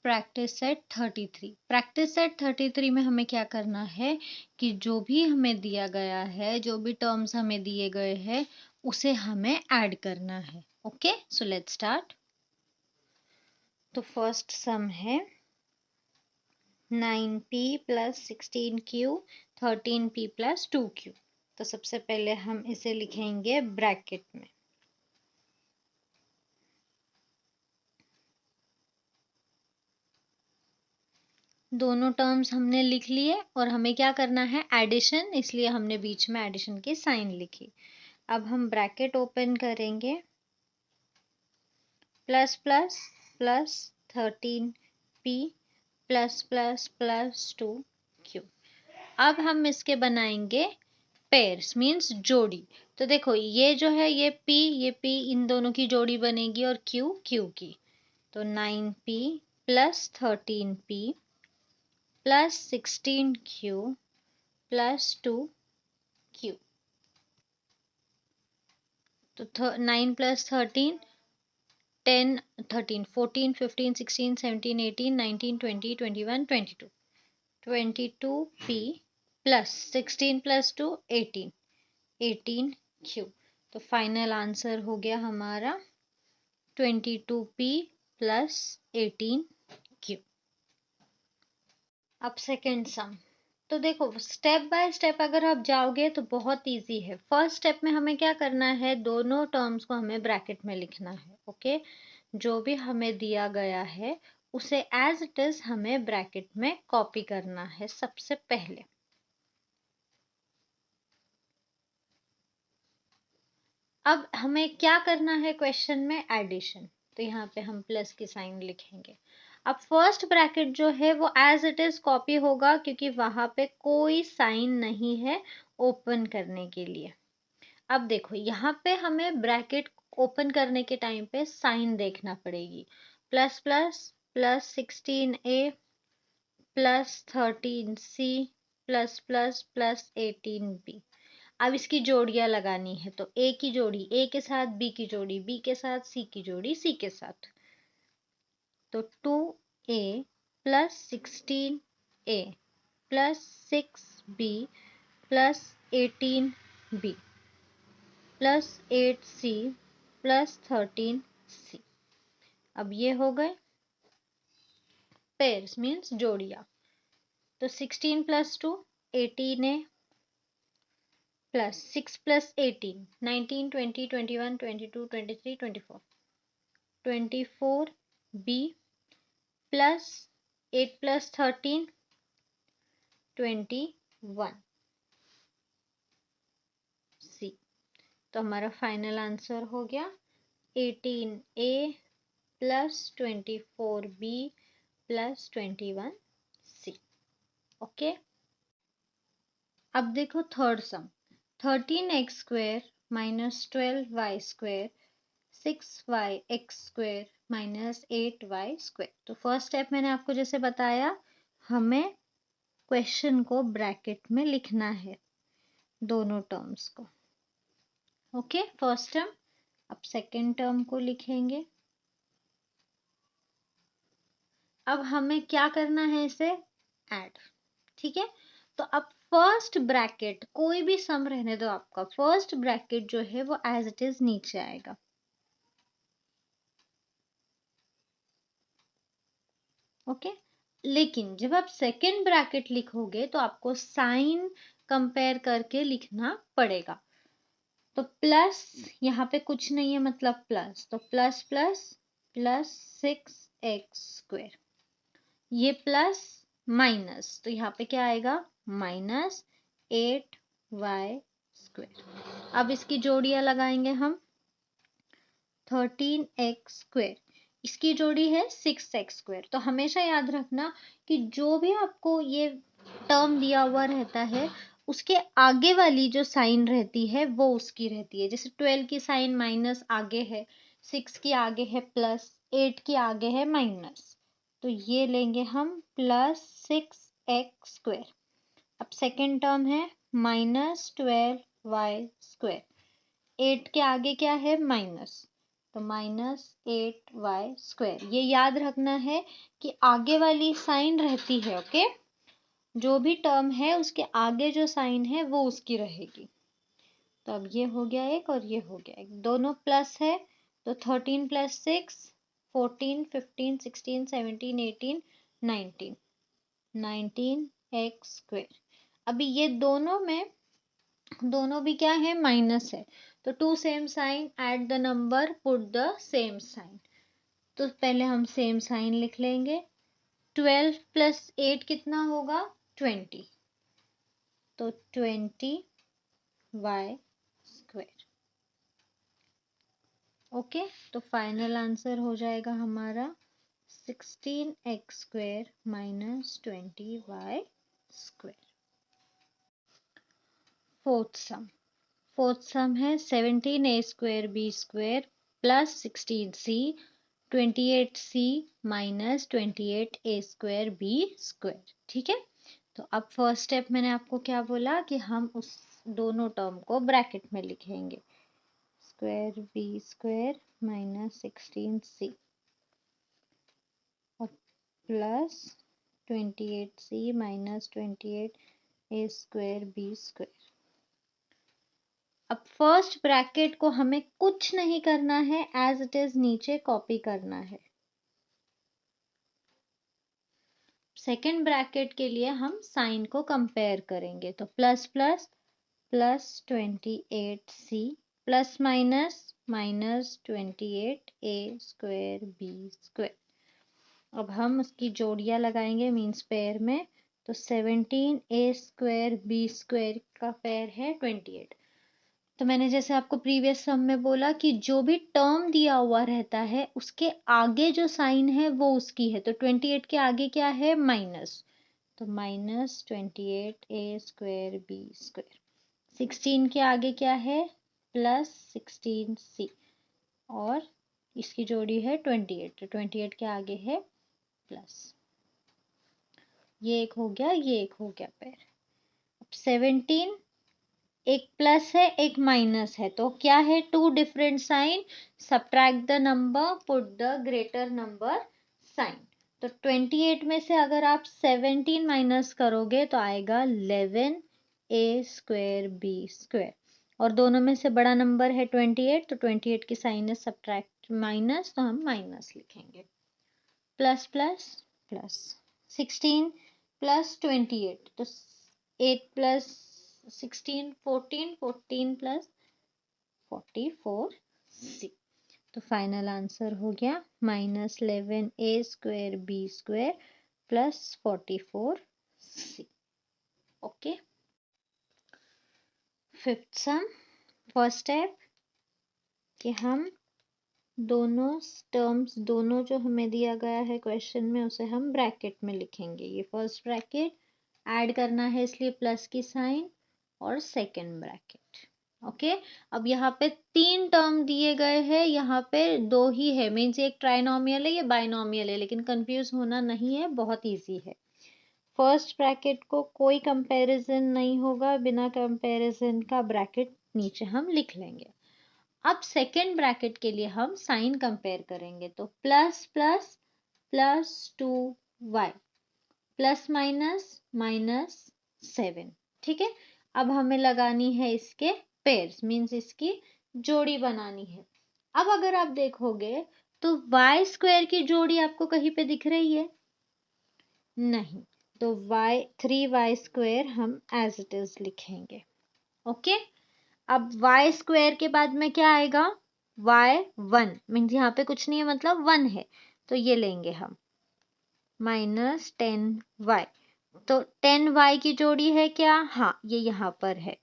Practice set 33। Practice set 33 में हमें क्या करना है कि जो भी हमें दिया गया है, जो भी टर्म्स हमें दिए गए हैं, उसे हमें ऐड करना है। Okay, so let's start. तो फर्स्ट सम है 9p plus 16q 13p plus 2q। तो सबसे पहले हम इसे लिखेंगे ब्रैकेट में। दोनों टर्म्स हमने लिख लिए और हमें क्या करना है, एडिशन, इसलिए हमने बीच में एडिशन की साइन लिखी। अब हम ब्रैकेट ओपन करेंगे, plus plus plus 13p plus plus plus 2q। अब हम इसके बनाएंगे पेयर्स, मीन्स जोड़ी। तो देखो ये जो है ये p इन दोनों की जोड़ी बनेगी और q की। तो 9p plus 13p plus 16q plus 2q। तो 9 plus 13 10 13 14 15 16 17 18 19 20 21 22 22p plus 16 plus 2 18 18q। तो फाइनल आंसर हो गया हमारा 22p प्लस 18q। अब सेकेंड सम। तो देखो स्टेप बाय स्टेप अगर आप जाओगे तो बहुत इजी है। फर्स्ट स्टेप में हमें क्या करना है, दोनों टर्म्स को हमें ब्रैकेट में लिखना है। ओके, जो भी हमें दिया गया है उसे एज इट इज हमें ब्रैकेट में कॉपी करना है सबसे पहले। अब हमें क्या करना है क्वेश्चन में, एडिशन। तो यहाँ पे हम प्लस की साइन लिखेंगे। अब फर्स्ट ब्रैकेट जो है वो एज इट इज कॉपी होगा क्योंकि वहां पे कोई साइन नहीं है ओपन करने के लिए। अब देखो यहाँ पे हमें ब्रैकेट ओपन करने के टाइम पे साइन देखना पड़ेगी। Plus plus plus 16a plus 13c plus plus plus 18b। अब इसकी जोड़ियां लगानी है। तो ए की जोड़ी ए के साथ, बी की जोड़ी बी के साथ, सी की जोड़ी सी के साथ। तो 2a plus 16a plus 6b plus 18b plus 8c plus 13c। अब ये हो गए पेयर्स, मीन्स जोड़ियां। तो 16 plus 2 18a plus 6 plus 18 19 20 21 22 23 24 24b plus 8 plus 13 21c। तो हमारा फाइनल आंसर हो गया 18a plus 24b plus 21c। Okay, अब देखो थर्ड सम। 13x square minus 12y square 6yx square minus 8y square. तो फर्स्ट स्टेप मैंने आपको जैसे बताया, हमें क्वेश्चन को ब्रैकेट में लिखना है दोनों टर्म्स को। Okay, first term. अब सेकेंड टर्म को लिखेंगे। अब हमें क्या करना है, इसे ऐड। ठीक है, तो अब फर्स्ट ब्रैकेट, कोई भी सम रहने दो आपका, फर्स्ट ब्रैकेट जो है वो एज इट इज नीचे आएगा। ओके, लेकिन जब आप सेकेंड ब्रैकेट लिखोगे तो आपको साइन कंपेयर करके लिखना पड़ेगा। तो प्लस यहाँ पे कुछ नहीं है, मतलब प्लस, तो plus plus plus 6x square. ये प्लस माइनस, तो यहाँ पे क्या आएगा, माइनस 8y स्क्वेयर। अब इसकी जोड़ियां लगाएंगे हम। 13x स्क्वेयर, इसकी जोड़ी है 6x स्क्वेयर। तो हमेशा याद रखना कि जो भी आपको ये टर्म दिया हुआ रहता है उसके आगे वाली जो साइन रहती है वो उसकी रहती है। जैसे 12 की साइन माइनस आगे है, 6 की आगे है प्लस, 8 की आगे है माइनस। तो ये लेंगे हम प्लस 6x स्क्वेयर। अब सेकेंड टर्म है माइनस 12y स्क्वेयर। 8 के आगे क्या है, माइनस, तो -8y²। ये याद रखना है कि आगे वाली साइन रहती है, ओके। जो भी टर्म है उसके आगे जो साइन है वो उसकी रहेगी। तो अब ये हो गया एक और ये हो गया एक, दोनों प्लस है तो 13 + 6 14 15 16 17 18 19 19x²। अभी ये दोनों भी क्या है, माइनस है, तो to same sign at the number put the same sign. तो पहले हम सेम साइन लिख लेंगे। 12 + 8 कितना होगा, 20। तो 20y²। ओके, तो फाइनल आंसर हो जाएगा हमारा 16x² - 20y²। फोर्थ सम है 17a² b² + 16c 28c - 28a² b²। ठीक है, तो अब फर्स्ट स्टेप मैंने आपको क्या बोला कि हम उस दोनों टर्म को ब्रैकेट में लिखेंगे, स्क्वायर b² - 16c और प्लस 28c - 28a² b²। अब फर्स्ट ब्रैकेट को हमें कुछ नहीं करना है, एज इट इज नीचे कॉपी करना है। सेकेंड ब्रैकेट के लिए हम साइन को कंपेयर करेंगे, तो plus plus plus 28c plus minus minus 28a² b²। अब हम उसकी जोड़ियां लगाएंगे मीन्स पेयर में, तो 17a² b² का पेयर है 28। तो मैंने जैसे आपको प्रीवियस सम में बोला कि जो भी टर्म दिया हुआ रहता है उसके आगे जो साइन है वो उसकी है, तो 28 के आगे क्या है, माइनस, तो -28a² b²। 16 के आगे क्या है, +16c और इसकी जोड़ी है 28, तो 28 के आगे है प्लस। ये एक हो गया, ये एक हो गया पेयर। अब 17 एक प्लस है एक माइनस है, तो क्या है, to different sign, subtract the number put the greater number sign. तो 28 में से अगर आप 17 माइनस करोगे तो आएगा 11a² b²। और दोनों में से बड़ा नंबर है 28, तो 28 की साइन है सब्ट्रैक्ट माइनस, तो हम माइनस लिखेंगे। प्लस प्लस प्लस 16 + 28, तो 8 + 16 14 14 + 44c। तो फाइनल आंसर हो गया -11a² b² + 44c। Okay, fifth सम, फर्स्ट स्टेप कि हम दोनों टर्म्स, दोनों जो हमें दिया गया है क्वेश्चन में उसे हम ब्रैकेट में लिखेंगे। ये फर्स्ट ब्रैकेट ऐड करना है इसलिए प्लस की साइन, और सेकंड ब्रैकेट। ओके, अब यहाँ पे 3 टर्म दिए गए हैं, यहाँ पे 2 ही है, मीन्स एक ट्राइनोमियल है, ये बाइनोमियल है, लेकिन कंफ्यूज होना नहीं है, बहुत इजी है। फर्स्ट ब्रैकेट को कोई कंपैरिजन नहीं होगा, बिना कंपैरिजन का ब्रैकेट नीचे हम लिख लेंगे। अब सेकेंड ब्रैकेट के लिए हम साइन कंपेयर करेंगे, तो plus plus plus 2y plus minus -7। ठीक है, अब हमें लगानी है इसके पेयर्स, मीन्स इसकी जोड़ी बनानी है। अब अगर आप देखोगे तो y² की जोड़ी आपको कहीं पे दिख रही है, नहीं, तो 3y² हम एज इट इज लिखेंगे। ओके, अब y² के बाद में क्या आएगा, y1, मीन्स यहाँ पे कुछ नहीं है, मतलब 1 है, तो ये लेंगे हम -10y। तो 10y की जोड़ी है क्या, हाँ, ये यहाँ पर है,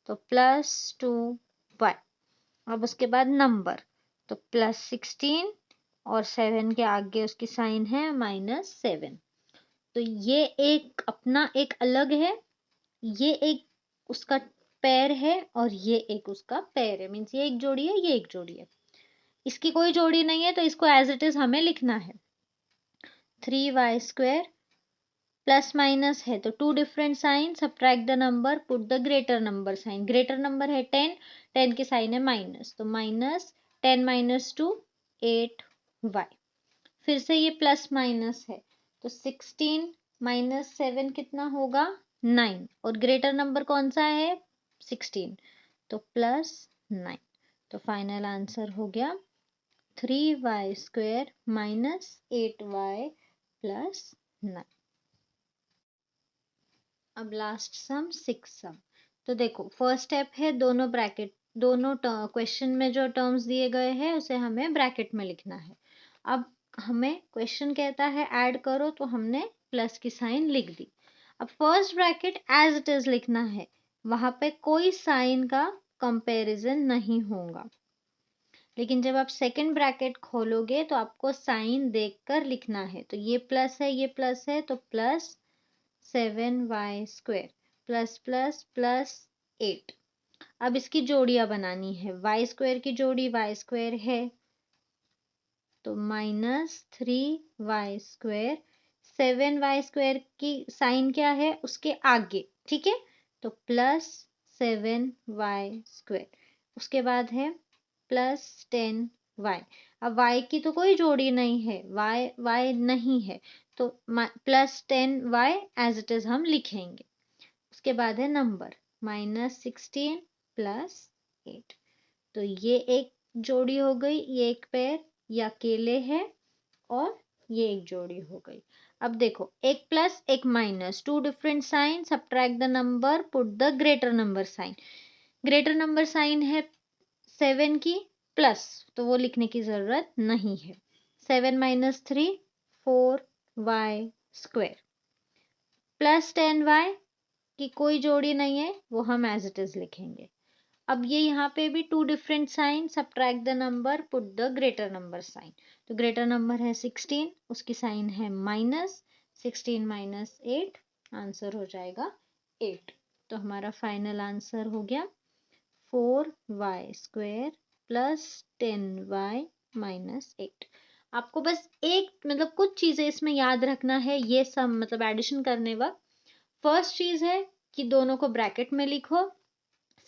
तो +2y। अब उसके बाद नंबर, तो +16 और 7 के आगे उसकी साइन है -7। तो ये एक अपना एक अलग है, ये एक उसका पेयर है, और ये एक उसका पेयर है, मीन्स ये एक जोड़ी है, ये एक जोड़ी है। इसकी कोई जोड़ी नहीं है तो इसको एज इट इज हमें लिखना है। 3y² प्लस माइनस है तो to different sign, subtract the number put the greater number sign. Greater number है 10, 10 की साइन है माइनस, तो 10 माइनस 2 8y। फिर से ये प्लस माइनस है तो 16 माइनस 7 कितना होगा 9, और ग्रेटर नंबर कौन सा है 16, तो प्लस 9। तो फाइनल आंसर हो गया 3y square minus 8y plus 9। अब लास्ट सम 6 सम। तो देखो फर्स्ट स्टेप है दोनों ब्रैकेट, दोनों क्वेश्चन में जो टर्म्स दिए गए हैं उसे हमें ब्रैकेट में लिखना है। अब हमें क्वेश्चन कहता है ऐड करो, तो हमने प्लस की साइन लिख दी। अब first bracket as it is लिखना है, वहां पे कोई साइन का कंपैरिजन नहीं होगा। लेकिन जब आप सेकंड ब्रैकेट खोलोगे तो आपको साइन देखकर लिखना है। तो ये प्लस है, ये प्लस है, तो plus 7y square plus plus plus 8। अब इसकी जोड़ियां बनानी है, y स्क्वायर की जोड़ी y स्क्वायर है तो minus 3y square, 7y square की साइन क्या है उसके आगे, ठीक है, तो प्लस 7y स्क्वायर। उसके बाद है प्लस 10y। अब y की तो कोई जोड़ी नहीं है, y नहीं है, तो plus 10y as it is हम लिखेंगे। उसके बाद है नंबर माइनस 16 प्लस 8। तो ये एक जोड़ी हो गई, ये एक पेयर, ये अकेले है, और ये एक जोड़ी हो गई। अब देखो एक प्लस एक minus, to different sign, subtract the number, put the greater number sign. Greater number sign है 7 की प्लस, तो वो लिखने की जरूरत नहीं है। 7 minus 3 4y square plus 10y की कोई जोड़ी नहीं है, वो हम एज इट इज लिखेंगे। अब ये यहाँ पे भी to different sign, subtract the number, put the greater number sign. तो ग्रेटर नंबर है 16, उसकी साइन है माइनस, 16 माइनस 8, आंसर हो जाएगा 8। तो हमारा फाइनल आंसर हो गया 4y square plus 10y minus 8। आपको बस एक मतलब कुछ चीजें इसमें याद रखना है, ये सब मतलब एडिशन करने वक्त। फर्स्ट चीज है कि दोनों को ब्रैकेट में लिखो।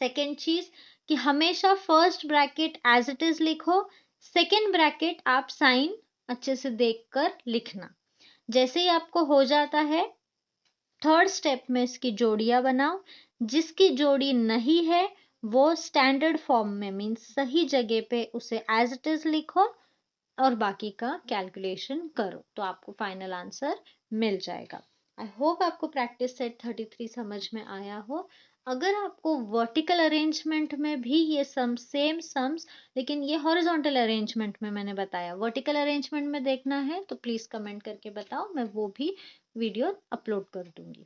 सेकेंड चीज कि हमेशा first bracket as it is लिखो, सेकेंड ब्रैकेट आप साइन अच्छे से देखकर लिखना। जैसे ही आपको हो जाता है, थर्ड स्टेप में इसकी जोड़ियां बनाओ। जिसकी जोड़ी नहीं है वो स्टैंडर्ड फॉर्म में मीन्स सही जगह पे उसे एज इट इज लिखो और बाकी का कैलकुलेशन करो, तो आपको फाइनल आंसर मिल जाएगा। आई होप आपको प्रैक्टिस सेट 33 समझ में आया हो। अगर आपको वर्टिकल अरेंजमेंट में भी ये सेम सम्स, लेकिन ये हॉरिजॉन्टल अरेंजमेंट में मैंने बताया, वर्टिकल अरेंजमेंट में देखना है तो प्लीज कमेंट करके बताओ, मैं वो भी वीडियो अपलोड कर दूंगी।